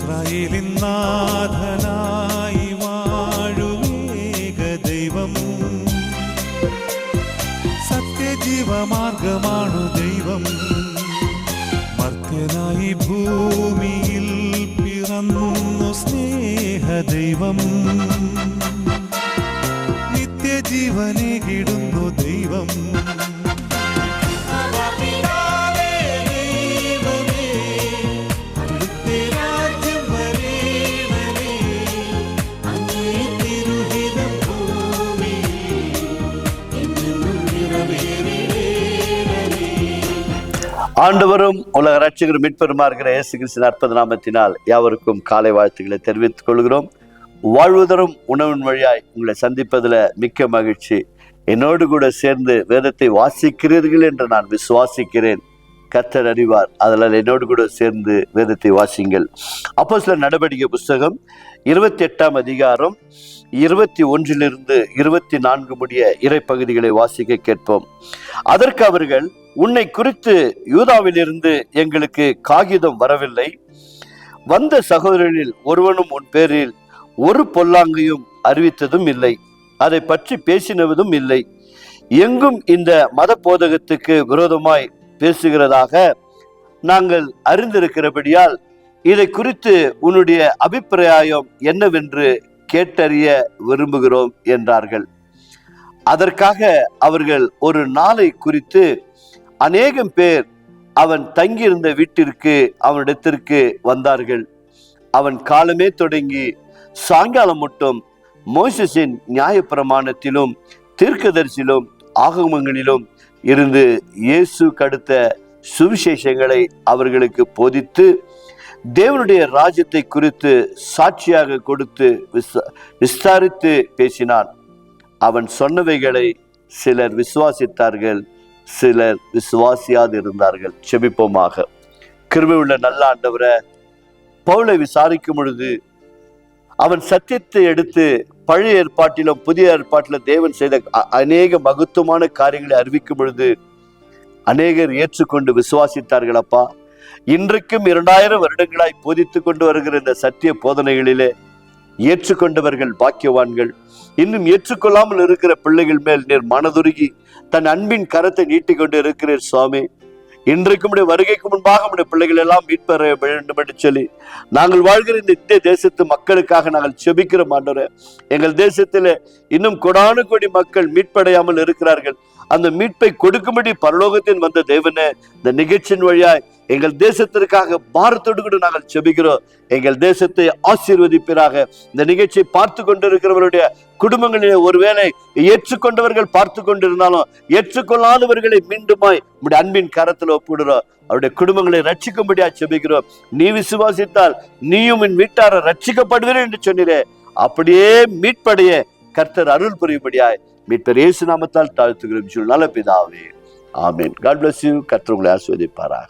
ഇസ്രായേലിൻ നാഥനായി വാഴുമേക ദൈവം, സത്യജീവമാർഗമാണു ദൈവം. മർത്യനായി ഭൂമിയിൽ പിറന്നു സ്നേഹദൈവം, നിത്യജീവനേകിടുന്നു ദൈവം. ஆண்டவரும் உலக ரட்சகரும் மீட்பெருமாகிற இயேசு கிறிஸ்துவின் அற்புத நாமத்தினால் யாவருக்கும் காலை வாழ்த்துக்களை தெரிவித்துக் கொள்கிறோம். வாழ்வதரும் உணவின் வழியாய் உங்களை சந்திப்பதில் மிக்க மகிழ்ச்சி. என்னோடு கூட சேர்ந்து வேதத்தை வாசிக்கிறீர்கள் என்று நான் விசுவாசிக்கிறேன். கர்த்தர் அறிவார். அதனால் என்னோடு கூட சேர்ந்து வேதத்தை வாசிங்கள். அப்போஸ்தலர் நடவடிக்கை புஸ்தகம் 28ஆம் அதிகாரம் 21 24 முடிய இறைப்பகுதிகளை வாசிக்க கேட்போம். அதற்கு அவர்கள், உன்னை குறித்து யூதாவிலிருந்து எங்களுக்கு காகிதம் வரவில்லை, வந்த சகோதரரில் ஒருவனும் உன் பேரில் ஒரு பொல்லாங்கையும் அறிவித்ததும் இல்லை, அதை பற்றி பேசினதும் இல்லை. எங்கும் இந்த மத போதகத்துக்கு விரோதமாய் பேசுகிறதாக நாங்கள் அறிந்திருக்கிறபடியால் இதை குறித்து உன்னுடைய அபிப்பிராயம் என்னவென்று கேட்டறிய விரும்புகிறோம் என்றார்கள். அதற்காக அவர்கள் ஒரு நாளை குறித்து அநேகம் பேர் அவன் தங்கியிருந்த வீட்டிற்கு அவனிடத்திற்கு வந்தார்கள். அவன் காலமே தொடங்கி சாயங்காலம் மட்டும் மோசேசின் நியாயப்பிரமாணத்திலும் தீர்க்கதரிசியிலும் ஆகமங்களிலும் இருந்து இயேசு கடுத்த சுவிசேஷங்களை அவர்களுக்கு போதித்து தேவனுடைய ராஜ்யத்தை குறித்து சாட்சியாக கொடுத்து விசாரித்து பேசினான். அவன் சொன்னவைகளை சிலர் விசுவாசித்தார்கள், சிலர் விசுவாசியாது இருந்தார்கள். செபிப்போமாக. கிருபையுள்ள நல்ல ஆண்டவரே, பவுலை விசாரிக்கும் பொழுது அவன் சத்தியத்தை எடுத்து பழைய ஏற்பாட்டிலும் புதிய ஏற்பாட்டிலும் தேவன் செய்த அநேக மகத்துவமான காரியங்களை அறிவிக்கும் பொழுது அநேகர் ஏற்றுக்கொண்டு விசுவாசித்தார்கள். அப்பா, இன்றைக்கும் 2000 வருடங்களாய் போதித்து கொண்டு வருகிற இந்த சத்திய போதனைகளிலே ஏற்றுக்கொண்டவர்கள் பாக்கியவான்கள். இன்னும் ஏற்றுக்கொள்ளாமல் இருக்கிற பிள்ளைகள் மேல் நீர் மனதுருகி தன் அன்பின் கரத்தை நீட்டிக்கொண்டு இருக்கிறீர் சுவாமி. இன்றைக்கும் வருகைக்கு முன்பாக நம்முடைய பிள்ளைகள் எல்லாம் மீட்பெற வேண்டும் என்று சொல்லி நாங்கள் வாழ்கிற இந்த இந்திய தேசத்து மக்களுக்காக நாங்கள் செபிக்கிறோம். ஆண்டவரே, எங்கள் தேசத்தில் இன்னும் கோடானு கோடி மக்கள் மீட்படையாமல் இருக்கிறார்கள். அந்த மீட்பை கொடுக்கும்படி பரலோகத்தின் வந்த தேவனே, இந்த நிகழ்ச்சியின் வழியாய் எங்கள் தேசத்திற்காக பாரத்தோடு கூட நாங்கள் செபிக்கிறோம். எங்கள் தேசத்தை ஆசீர்வதிப்பீராக. இந்த நிகழ்ச்சியை பார்த்து கொண்டிருக்கிறவருடைய குடும்பங்களிலே ஒருவேளை ஏற்றுக்கொண்டவர்கள் பார்த்து கொண்டிருந்தாலும் ஏற்றுக்கொள்ளாதவர்களை மீண்டுமாய் நம்முடைய அன்பின் கரத்தில் ஒப்பிடுறோம். அவருடைய குடும்பங்களை ரட்சிக்கும்படியா செபிக்கிறோம். நீ விசுவாசித்தால் நீயும் என் வீட்டார ரட்சிக்கப்படுவீர்கள் என்று சொன்னீரே, அப்படியே மீட்படைய கர்த்தர் அருள் புரியும்படியாய் மீட்பர் இயேசு நாமத்தால் தாழ்த்துகிறோம். நல்ல பிதாவே, ஆமென். God bless you. கர்த்தர் உங்களை ஆசீர்வதிப்பாராக.